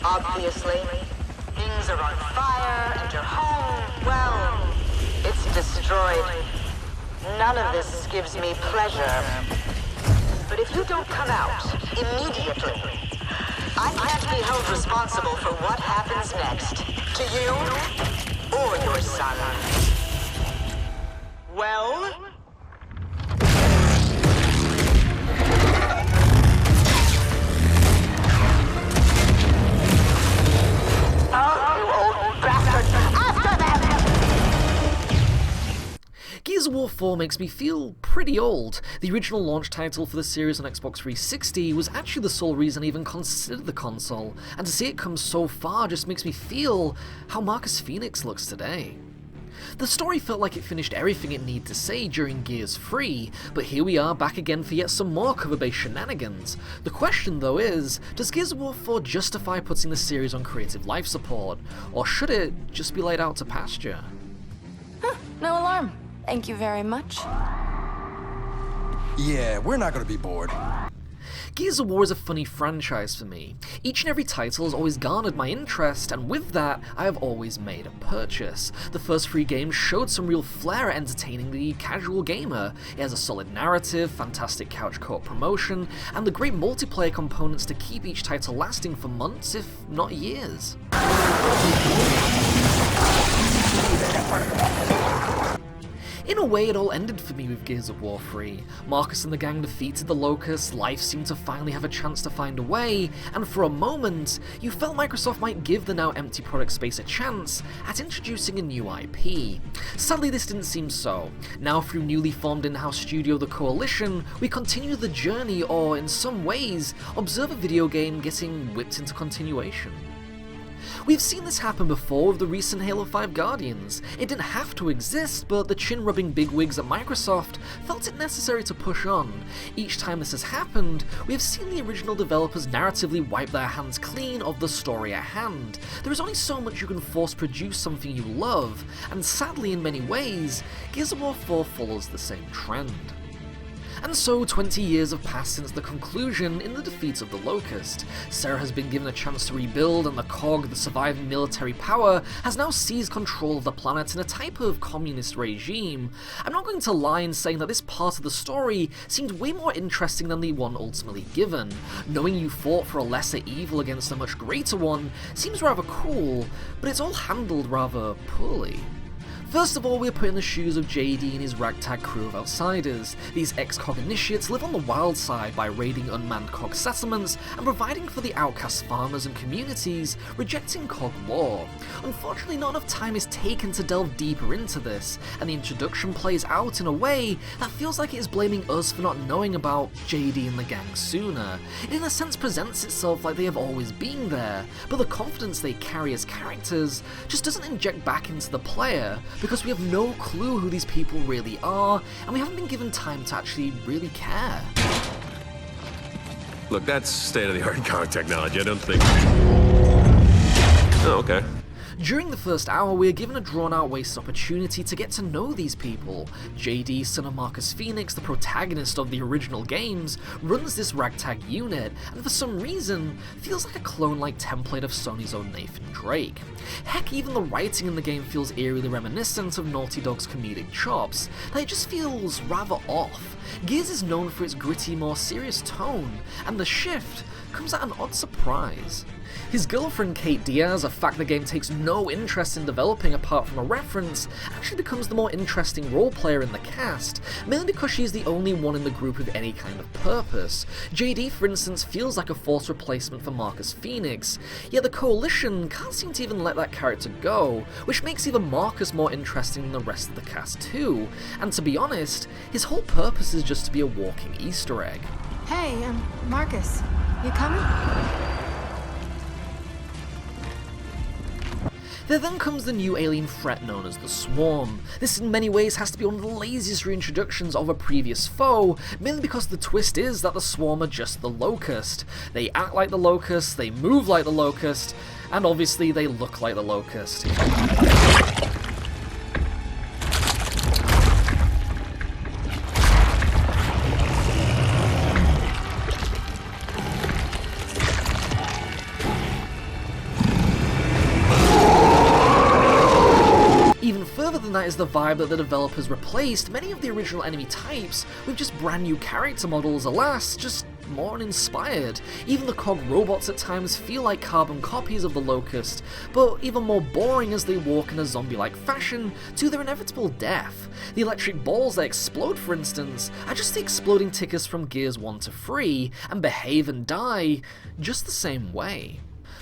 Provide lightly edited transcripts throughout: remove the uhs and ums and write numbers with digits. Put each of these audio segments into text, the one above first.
Obviously, things are on fire and your home, well, it's destroyed. None of this gives me pleasure. But if you don't come out immediately, I can't be held responsible for what happens next to you or your son. Well? Oh, you old bastard! After them! Gears of War 4 makes me feel pretty old. The original launch title for the series on Xbox 360 was actually the sole reason I even considered the console, and to see it come so far just makes me feel how Marcus Phoenix looks today. The story felt like it finished everything it needed to say during Gears 3, but here we are back again for yet some more cover-based shenanigans. The question though is, does Gears of War 4 justify putting the series on creative life support, or should it just be laid out to pasture? No alarm. Thank you very much. Yeah, we're not gonna be bored. Gears of War is a funny franchise for me. Each and every title has always garnered my interest, and with that, I have always made a purchase. The first 3 games showed some real flair at entertaining the casual gamer. It has a solid narrative, fantastic couch co-op promotion, and the great multiplayer components to keep each title lasting for months, if not years. In a way, it all ended for me with Gears of War 3. Marcus and the gang defeated the Locust, life seemed to finally have a chance to find a way, and for a moment, you felt Microsoft might give the now empty product space a chance at introducing a new IP. Sadly, this didn't seem so. Now, through newly formed in-house studio The Coalition, we continue the journey, or in some ways, observe a video game getting whipped into continuation. We've seen this happen before with the recent Halo 5 Guardians. It didn't have to exist, but the chin-rubbing bigwigs at Microsoft felt it necessary to push on. Each time this has happened, we have seen the original developers narratively wipe their hands clean of the story at hand. There is only so much you can force produce something you love, and sadly in many ways, Gears of War 4 follows the same trend. And so 20 years have passed since the conclusion in the defeat of the Locust. Sarah has been given a chance to rebuild, and the COG, the surviving military power, has now seized control of the planet in a type of communist regime. I'm not going to lie in saying that this part of the story seemed way more interesting than the one ultimately given. Knowing you fought for a lesser evil against a much greater one seems rather cool, but it's all handled rather poorly. First of all, we're put in the shoes of JD and his ragtag crew of outsiders. These ex-COG initiates live on the wild side by raiding unmanned COG settlements and providing for the outcast farmers and communities, rejecting COG law. Unfortunately, not enough time is taken to delve deeper into this, and the introduction plays out in a way that feels like it is blaming us for not knowing about JD and the gang sooner. It in a sense presents itself like they have always been there, but the confidence they carry as characters just doesn't inject back into the player, because we have no clue who these people really are, and we haven't been given time to actually really care. Look, that's state-of-the-art COG technology, I don't think... Oh, okay. During the first hour, we are given a drawn-out wasted opportunity to get to know these people. JD, son of Marcus Phoenix, the protagonist of the original games, runs this ragtag unit, and for some reason, feels like a clone-like template of Sony's own Nathan Drake. Heck, even the writing in the game feels eerily reminiscent of Naughty Dog's comedic chops, that it just feels rather off. Gears is known for its gritty, more serious tone, and the shift comes at an odd surprise. His girlfriend Kait Diaz, a fact the game takes no interest in developing apart from a reference, actually becomes the more interesting role player in the cast, mainly because she is the only one in the group with any kind of purpose. JD, for instance, feels like a forced replacement for Marcus Phoenix, yet the Coalition can't seem to even let that character go, which makes even Marcus more interesting than the rest of the cast too, and to be honest, his whole purpose is just to be a walking Easter egg. Hey, Marcus, you coming? There then comes the new alien threat known as the Swarm. This in many ways has to be one of the laziest reintroductions of a previous foe, mainly because the twist is that the Swarm are just the Locust. They act like the Locust, they move like the Locust, and obviously they look like the Locust. that is the vibe that the developers replaced many of the original enemy types with just brand new character models, alas, just more uninspired. Even the cog robots at times feel like carbon copies of the Locust, but even more boring as they walk in a zombie-like fashion to their inevitable death. The electric balls that explode, for instance, are just the exploding tickers from Gears 1 to 3, and behave and die just the same way.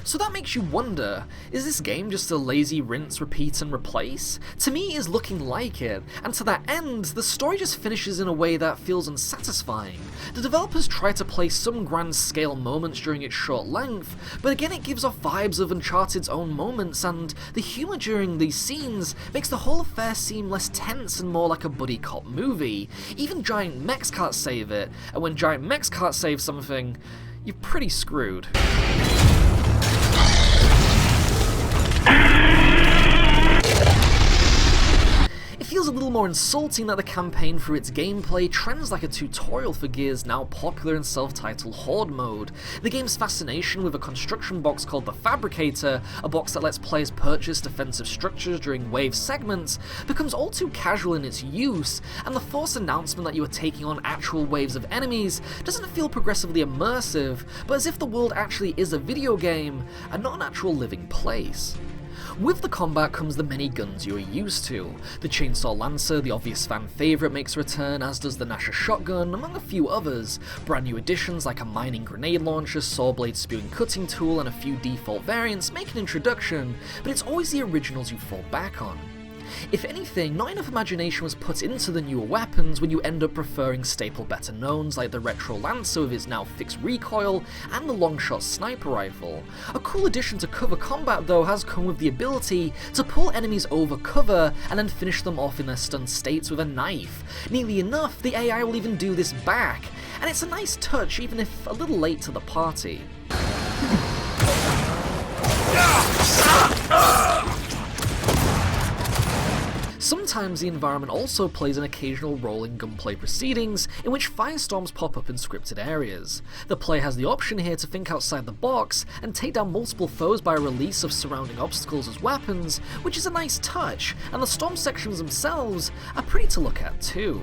So that makes you wonder, is this game just a lazy rinse, repeat and replace? To me it is looking like it, and to that end, the story just finishes in a way that feels unsatisfying. The developers try to play some grand scale moments during its short length, but again it gives off vibes of Uncharted's own moments, and the humour during these scenes makes the whole affair seem less tense and more like a buddy cop movie. Even giant mechs can't save it, and when giant mechs can't save something, you're pretty screwed. It feels a little more insulting that the campaign through its gameplay trends like a tutorial for Gears' now popular and self-titled Horde mode. The game's fascination with a construction box called the Fabricator, a box that lets players purchase defensive structures during wave segments, becomes all too casual in its use, and the forced announcement that you are taking on actual waves of enemies doesn't feel progressively immersive, but as if the world actually is a video game, and not an actual living place. With the combat comes the many guns you are used to. The Chainsaw Lancer, the obvious fan favourite, makes a return, as does the Nasher Shotgun, among a few others. Brand new additions like a mining grenade launcher, saw blade spewing cutting tool, and a few default variants make an introduction, but it's always the originals you fall back on. If anything, not enough imagination was put into the newer weapons when you end up preferring staple better knowns like the Retro Lancer with its now fixed recoil and the longshot sniper rifle. A cool addition to cover combat though has come with the ability to pull enemies over cover and then finish them off in their stunned states with a knife. Nearly enough, the AI will even do this back, and it's a nice touch even if a little late to the party. Sometimes the environment also plays an occasional role in gunplay proceedings, in which firestorms pop up in scripted areas. The player has the option here to think outside the box and take down multiple foes by a release of surrounding obstacles as weapons, which is a nice touch, and the storm sections themselves are pretty to look at too.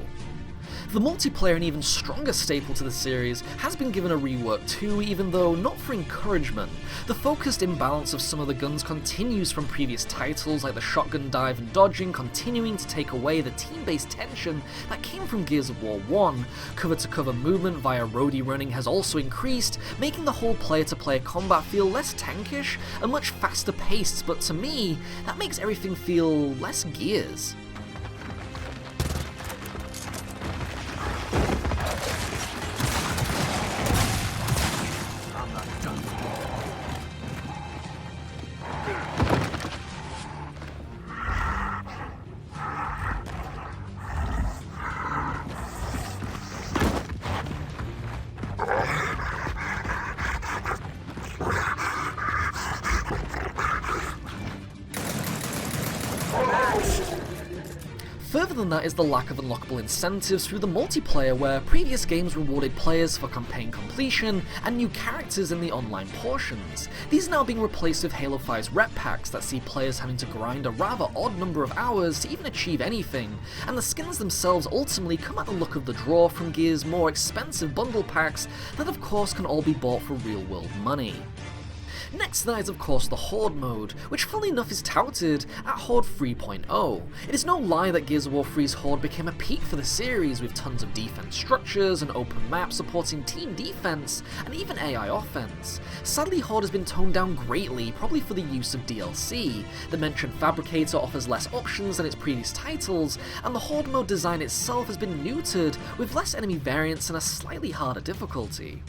The multiplayer, an even stronger staple to the series, has been given a rework too, even though not for encouragement. The focused imbalance of some of the guns continues from previous titles, like the shotgun dive and dodging, continuing to take away the team-based tension that came from Gears of War 1. Cover-to-cover movement via roadie running has also increased, making the whole player-to-player combat feel less tankish and much faster paced, but to me, that makes everything feel less Gears. Further than that is the lack of unlockable incentives through the multiplayer, where previous games rewarded players for campaign completion and new characters in the online portions. These are now being replaced with Halo 5's rep packs that see players having to grind a rather odd number of hours to even achieve anything, and the skins themselves ultimately come at the luck of the draw from Gears' more expensive bundle packs that of course can all be bought for real world money. Next to that is of course the Horde mode, which funnily enough is touted at Horde 3.0. It is no lie that Gears of War 3's Horde became a peak for the series, with tons of defense structures, an open map supporting team defense, and even AI offense. Sadly, Horde has been toned down greatly, probably for the use of DLC. The mentioned Fabricator offers less options than its previous titles, and the Horde mode design itself has been neutered, with less enemy variants and a slightly harder difficulty.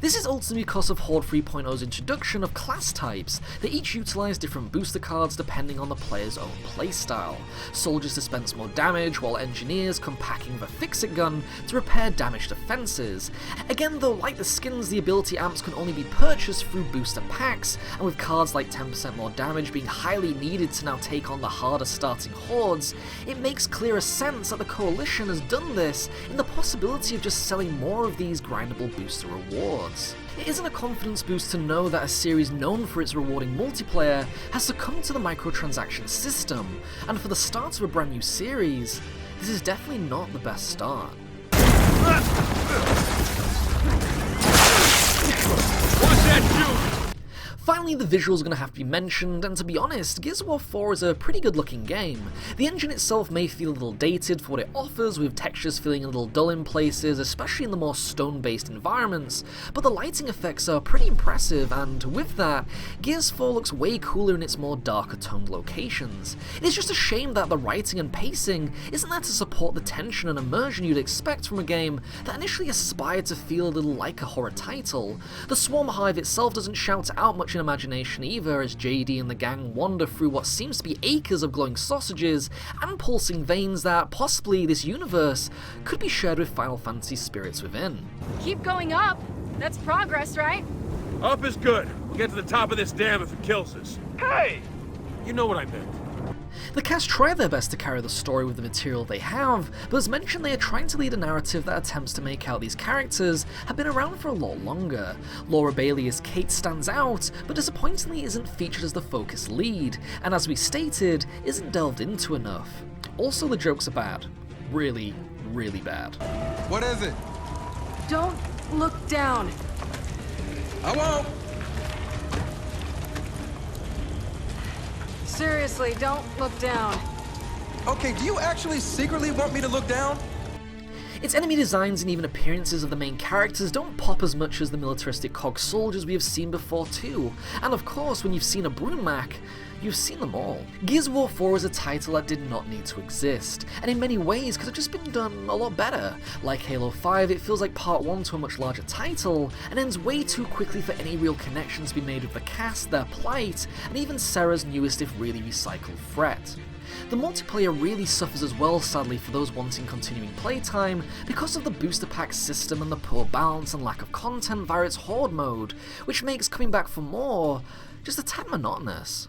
This is ultimately because of Horde 3.0's introduction of class types that each utilize different booster cards depending on the player's own playstyle. Soldiers dispense more damage, while engineers come packing with a fix-it gun to repair damaged defenses. Again though, like the skins, the ability amps can only be purchased through booster packs, and with cards like 10% more damage being highly needed to now take on the harder starting hordes, it makes clearer sense that the Coalition has done this in the possibility of just selling more of these grindable booster rewards. rewards. It isn't a confidence boost to know that a series known for its rewarding multiplayer has succumbed to the microtransaction system, and for the start of a brand new series, this is definitely not the best start. Finally, the visuals are going to have to be mentioned, and to be honest, Gears of War 4 is a pretty good looking game. The engine itself may feel a little dated for what it offers, with textures feeling a little dull in places, especially in the more stone-based environments, but the lighting effects are pretty impressive, and with that, Gears 4 looks way cooler in its more darker toned locations. It is just a shame that the writing and pacing isn't there to support the tension and immersion you'd expect from a game that initially aspired to feel a little like a horror title. The Swarm Hive itself doesn't shout out much in imagination either, as JD and the gang wander through what seems to be acres of glowing sausages and pulsing veins that possibly this universe could be shared with Final Fantasy spirits within. Keep going up. That's progress, right? Up is good. We'll get to the top of this dam if it kills us. Hey! You know what I meant. The cast try their best to carry the story with the material they have, but as mentioned, they are trying to lead a narrative that attempts to make out these characters have been around for a lot longer. Laura Bailey as Kate stands out, but disappointingly isn't featured as the focus lead, and as we stated, isn't delved into enough. Also, the jokes are bad. Really, really bad. What is it? Don't look down. I won't. Seriously, don't look down. Okay, do you actually secretly want me to look down? Its enemy designs and even appearances of the main characters don't pop as much as the militaristic cog soldiers we have seen before too, and of course when you've seen a Brumac, you've seen them all. Gears of War 4 is a title that did not need to exist, and in many ways could have just been done a lot better. Like Halo 5, it feels like part 1 to a much larger title, and ends way too quickly for any real connections to be made with the cast, their plight, and even Serra's newest if really recycled threat. The multiplayer really suffers as well, sadly, for those wanting continuing playtime because of the booster pack system and the poor balance and lack of content via its Horde mode, which makes coming back for more just a tad monotonous.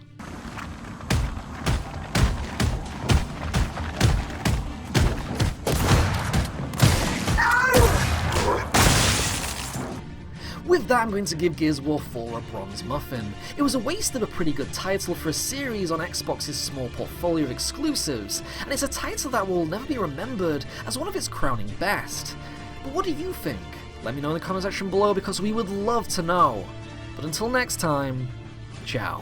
With that, I'm going to give Gears of War 4 a bronze muffin. It was a waste of a pretty good title for a series on Xbox's small portfolio of exclusives, and it's a title that will never be remembered as one of its crowning best. But what do you think? Let me know in the comment section below because we would love to know. But until next time, ciao.